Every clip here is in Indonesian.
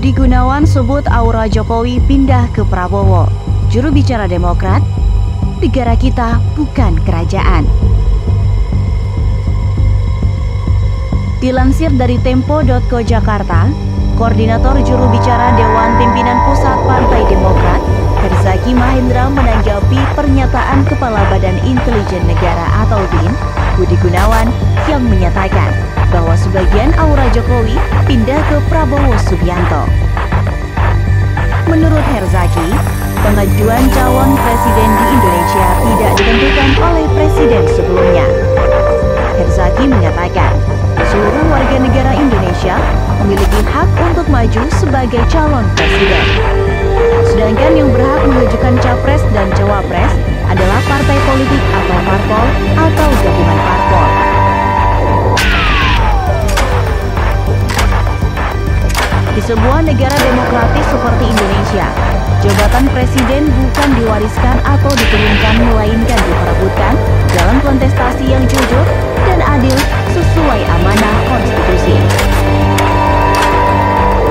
Budi Gunawan sebut aura Jokowi pindah ke Prabowo. Juru bicara Demokrat, negara kita bukan kerajaan. Dilansir dari Tempo.co Jakarta, Koordinator Juru Bicara Dewan Pimpinan Pusat Partai Demokrat, Herzaki Mahendra menanggapi pernyataan Kepala Badan Intelijen Negara atau BIN, Budi Gunawan, yang menyatakan bahwa sebagian aura Jokowi pindah ke Prabowo Subianto. Menurut Herzaki, pengajuan calon presiden di Indonesia tidak ditentukan oleh presiden sebelumnya. Herzaki menyatakan, seluruh warga negara Indonesia memiliki hak untuk maju sebagai calon presiden. Sedangkan yang berhak mengajukan capres dan cawapres adalah partai politik atau parpol atau gabungan parpol. Di sebuah negara demokratis seperti Indonesia, jabatan presiden bukan diwariskan atau diturunkan, melainkan diperebutkan dalam kontestasi yang jujur dan adil sesuai amanah konstitusi.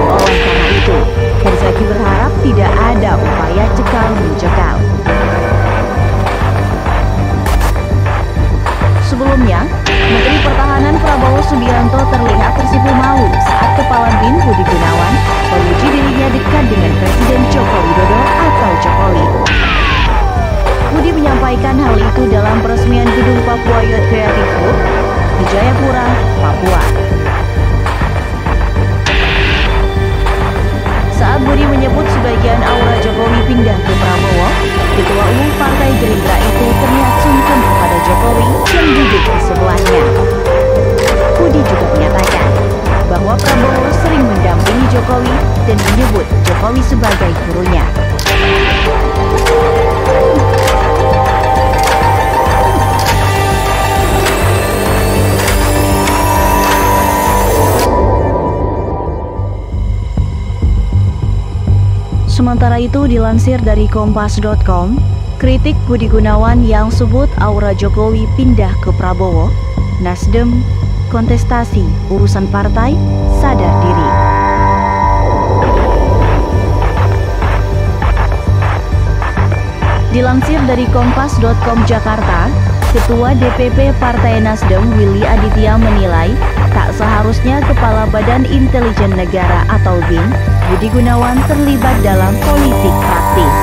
Oleh karena itu, Herzaki berharap tidak ada upaya cekal-mencekal. Sebelumnya, Menteri Pertahanan Prabowo Subianto terlihat tersipu malu saat Kepala BIN Budi Gunawan memuji dirinya dekat dengan Presiden Joko Widodo atau Jokowi. Budi menyampaikan hal itu dalam peresmian gedung Papua Youth Creative Hub di Jayapura, Papua. Saat Budi menyebut sebagian aura Jokowi pindah ke Prabowo, Ketua Umum Partai Gerindra itu terlihat sungkem kepada Jokowi yang duduk di sebelahnya. Budi juga menyatakan bahwa Prabowo sering mendampingi Jokowi dan menyebut Jokowi sebagai gurunya. Sementara itu, dilansir dari Kompas.com, kritik Budi Gunawan yang sebut aura Jokowi pindah ke Prabowo, Nasdem, kontestasi, urusan partai, sadar diri. Dilansir dari Kompas.com Jakarta, Ketua DPP Partai Nasdem Willy Aditya menilai tak seharusnya Kepala Badan Intelijen Negara atau BIN Budi Gunawan terlibat dalam politik praktis.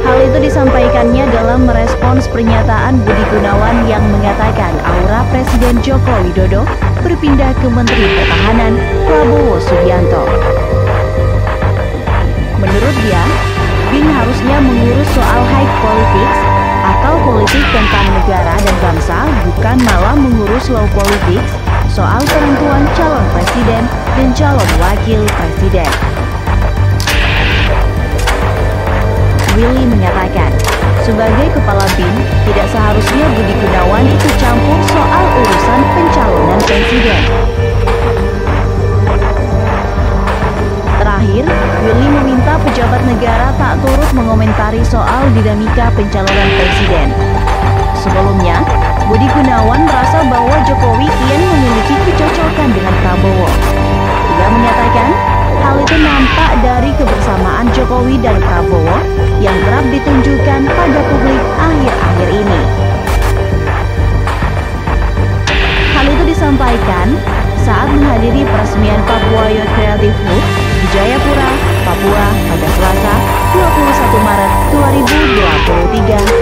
Hal itu disampaikannya dalam merespons pernyataan Budi Gunawan yang mengatakan aura Presiden Joko Widodo berpindah ke Menteri Pertahanan Prabowo Subianto. Menurut dia, BIN harusnya mengurus soal high politics atau politik tentang negara dan bangsa, bukan malah mengurus low politics soal penentuan calon presiden dan calon wakil presiden. Willy menyatakan, sebagai Kepala BIN, tidak seharusnya Budi Gunawan ikut campur soal urusan pencalonan presiden. Terakhir, Willy meminta pejabat negara tak turut mengomentari soal dinamika pencalonan presiden. Sebelumnya, Budi Gunawan merasa bahwa Jokowi kian memiliki kecocokan dengan Prabowo. Ia menyatakan, hal itu nampak dari kebersamaan Jokowi dan Prabowo yang kerap ditunjukkan pada publik akhir-akhir ini. Hal itu disampaikan saat menghadiri peresmian Papua Youth Creative Hub di Jayapura, Papua pada Selasa 21 Maret 2023